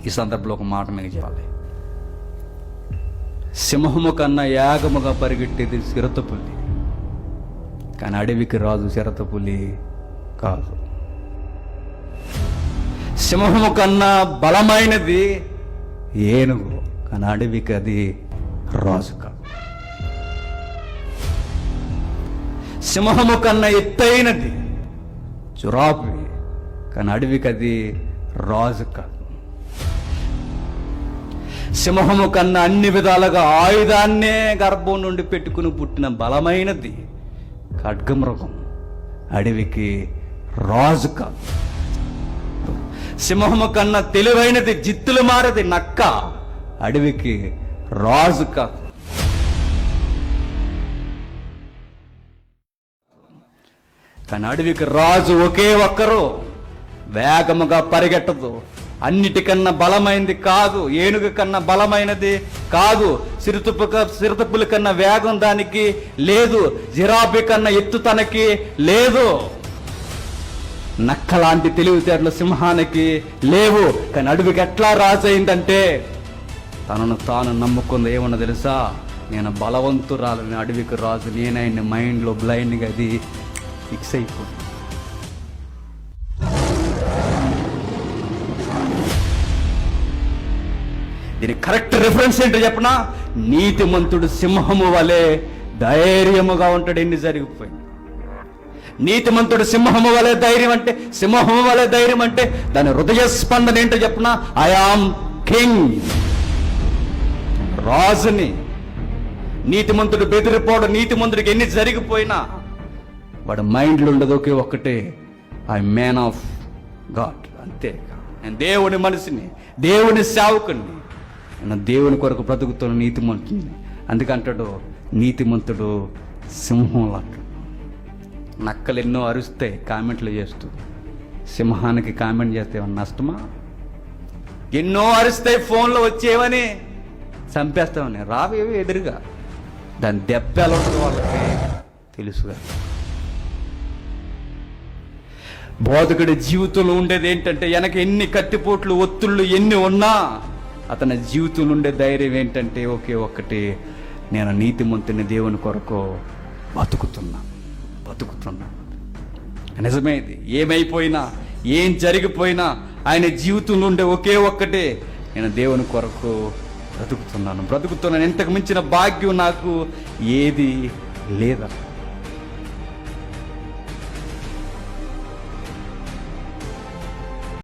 ఈ సందర్భంలో ఒక మాట మీకు చెప్పాలి. సింహము కన్నా యాగముగా పరిగెట్టేది చిరుతపులి, కానీ అడవికి రాజు చిరుతపులి కాదు. సింహము కన్నా బలమైనది ఏనుగు, కానీ అడవికి అది రాజు కాదు. సింహము కన్నా ఎత్తైనది జిరాఫీ, కానీ అడవికి అది రాజు కాదు. సింహము కన్నా అన్ని విధాలుగా ఆయుధాన్నే గర్భం నుండి పెట్టుకుని పుట్టిన బలమైనది ఖడ్గమృగం, అడవికి రాజు కాదు. సింహము కన్నా తెలివైనది జిత్తులు మారది నక్క, అడవికి రాజు కాదు. కానీ అడవికి రాజు ఒకే ఒక్కరు, వేగముగా పరిగెట్టదు, అన్నిటికన్నా బలమైనది కాదు, ఏనుగు కన్నా బలమైనది కాదు, చిరుతపులి కన్నా వేగం దానికి లేదు, జిరాఫీ కన్నా ఎత్తు తనకి లేదు, నక్క లాంటి తెలివితేటలు సింహానికి లేవు. కానీ అడవికి ఎట్లా రాజు అయిందంటే తనను తాను నమ్ముకుంది. ఏమన్నా తెలుసా? నేను బలవంతురాలని, అడవికి రాజు నేనైనా మైండ్లో బ్లైండ్గా అది ఫిక్స్ అయిపోయింది. దీని కరెక్ట్ రిఫరెన్స్ ఏంటో చెప్పనా? నీతిమంతుడు సింహము వలె ధైర్యముగా ఉంటాడు. ఎన్ని జరిగిపోయింది. నీతిమంతుడు సింహము వలె ధైర్యం అంటే, సింహము వలె ధైర్యం అంటే దాని హృదయ స్పందన ఏంటో చెప్పనా? ఐ ఆమ్ కింగ్, రాజుని. నీతిమంతుడు బెదిరిపోవడం, నీతిమంతుడికి ఎన్ని జరిగిపోయినా వాడు మైండ్లో ఉండదు ఒకే ఒక్కటే, ఐ మ్యాన్ ఆఫ్ గాడ్. అంతే, నేను దేవుని మనిషిని, దేవుని సేవకుని, నేను దేవుని కొరకు బ్రతుకుతున్న నీతిమంతుని. అందుకంటాడు నీతిమంతుడు సింహం లాంటి. నక్కలు ఎన్నో అరుస్తాయి కామెంట్లు చేస్తూ, సింహానికి కామెంట్ చేస్తే ఏమన్నా నష్టమా? ఎన్నో అరుస్తాయి ఫోన్లో వచ్చేవని, చంపేస్తామని, రావేవి ఎదురుగా. దాని దెబ్బ ఎలా ఉంటుంది వాళ్ళకి తెలుసుగా. బోధకుడి జీవితంలో ఉండేది ఏంటంటే, వెనక ఎన్ని కత్తిపోట్లు ఒత్తుళ్ళు ఎన్ని ఉన్నా అతని జీవితంలో ఉండే ధైర్యం ఏంటంటే ఒకే ఒక్కటి, నేను నీతిమంతుని దేవుని కొరకు బతుకుతున్నా. నిజమే ఇది. ఏమైపోయినా, ఏం జరిగిపోయినా ఆయన జీవితంలో ఉండే ఒకే ఒక్కటే, నేను దేవుని కొరకు బ్రతుకుతున్నాను. ఇంతకు మించిన భాగ్యం నాకు ఏది లేదా.